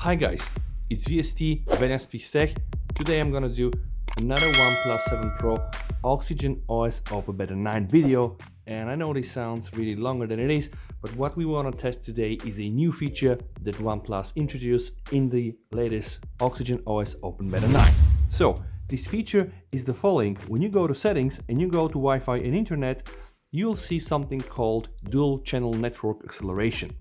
Hi guys, it's VST, Velian Speaks Tech. Today I'm gonna do another OnePlus 7 Pro OxygenOs Open Beta 9 video, and I know this sounds really longer than it is, but what we want to test today is a new feature that OnePlus introduced in the latest OxygenOs Open Beta 9. So this feature is the following: when you go to settings and you go to Wi-Fi and internet, you'll see something called dual channel network acceleration.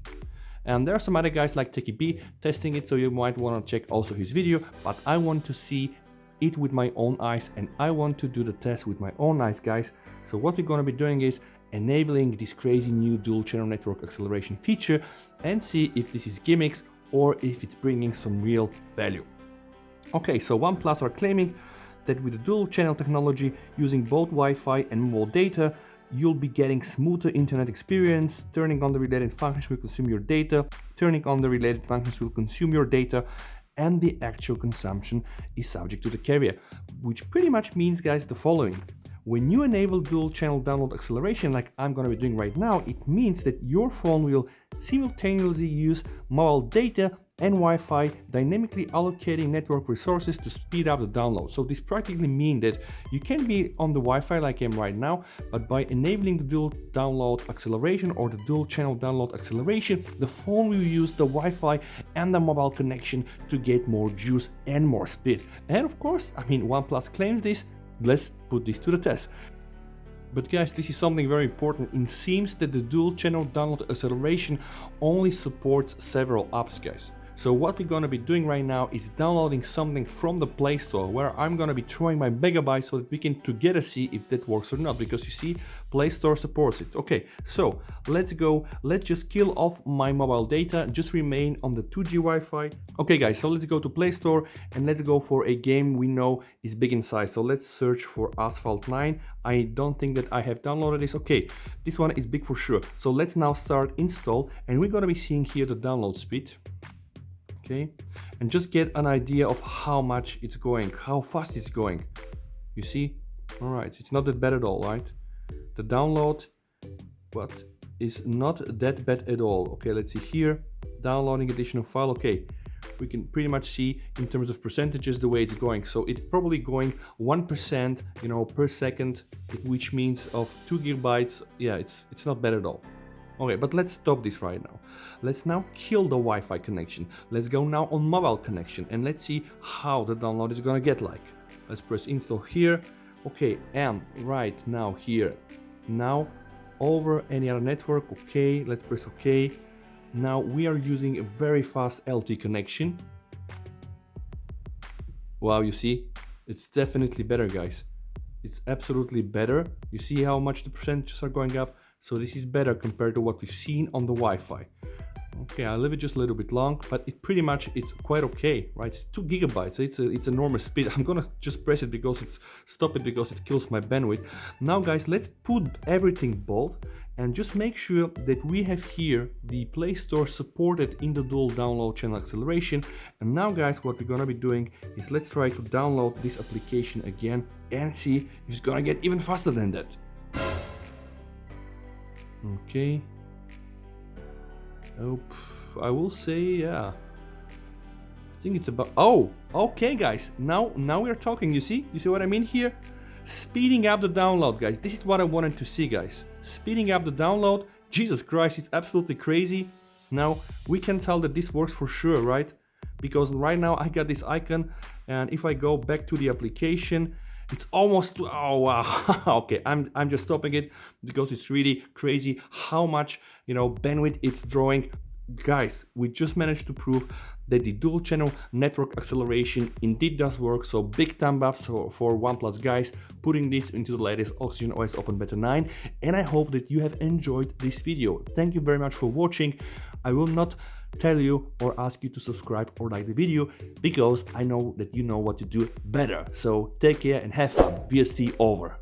And there are some other guys like TechieB testing it, so you might want to check also his video, but I want to see it with my own eyes and I want to do the test with my own eyes, guys. So what we're going to be doing is enabling this crazy new dual channel network acceleration feature and see if this is gimmicks or if it's bringing some real value. Okay, so OnePlus are claiming that with the dual channel technology using both Wi-Fi and mobile data, you'll be getting smoother internet experience. Turning on the related functions will consume your data, turning on the related functions will consume your data, and the actual consumption is subject to the carrier, which pretty much means, guys, the following. When you enable dual channel download acceleration like I'm going to be doing right now, it means that your phone will simultaneously use mobile data and Wi-Fi, dynamically allocating network resources to speed up the download. So this practically means that you can be on the Wi-Fi like I am right now, but by enabling the dual download acceleration or the dual channel download acceleration, the phone will use the Wi-Fi and the mobile connection to get more juice and more speed. And of course, OnePlus claims this. Let's put this to the test. But guys, this is something very important. It seems that the dual channel download acceleration only supports several apps, guys. So what we're going to be doing right now is downloading something from the Play Store, where I'm going to be throwing my megabytes so that we can together see if that works or not, because you see, Play Store supports it. Okay, so let's go. Let's just kill off my mobile data, just remain on the 2G Wi-Fi. Okay guys, so let's go to Play Store and let's go for a game we know is big in size. So let's search for Asphalt 9. I don't think that I have downloaded this. Okay, this one is big for sure. So let's now start install, and we're going to be seeing here the download speed. Okay, and just get an idea of how much it's going, how fast it's going. You see? All right, it's not that bad at all, right? The download, but is not that bad at all. Okay, let's see here, downloading additional file. Okay, we can pretty much see in terms of percentages the way it's going. So it's probably going 1%, per second, which means of 2 gigabytes. Yeah, it's not bad at all. Okay, but let's stop this right now. Let's now kill the Wi-Fi connection. Let's go now on mobile connection and let's see how the download is gonna get like. Let's press install here. Okay, and right now here. Now over any other network. Okay, let's press OK. Now we are using a very fast LTE connection. Wow, you see, it's definitely better, guys. It's absolutely better. You see how much the percentages are going up. So this is better compared to what we've seen on the Wi-Fi. Okay, I'll leave it just a little bit long, but it's quite okay, right? It's 2 gigabytes. It's enormous speed. I'm gonna just press it because stop it because it kills my bandwidth. Now guys, let's put everything both and just make sure that we have here the Play Store supported in the dual download channel acceleration. And now guys, what we're gonna be doing is let's try to download this application again and see if it's gonna get even faster than that. Okay. Oh, I will say, yeah. I think it's about. Oh, okay, guys. Now we're talking. You see what I mean here? Speeding up the download, guys. This is what I wanted to see, guys. Speeding up the download. Jesus Christ, it's absolutely crazy. Now we can tell that this works for sure, right? Because right now I got this icon, and if I go back to the application, it's almost, oh wow. Okay, I'm just stopping it because it's really crazy how much bandwidth it's drawing. Guys, we just managed to prove that the dual channel network acceleration indeed does work. So big thumb up for OnePlus guys putting this into the latest OxygenOs Open Beta 9, and I hope that you have enjoyed this video. Thank you very much for watching. I will not tell you or ask you to subscribe or like the video because I know that you know what to do better. So take care and have fun. VST over.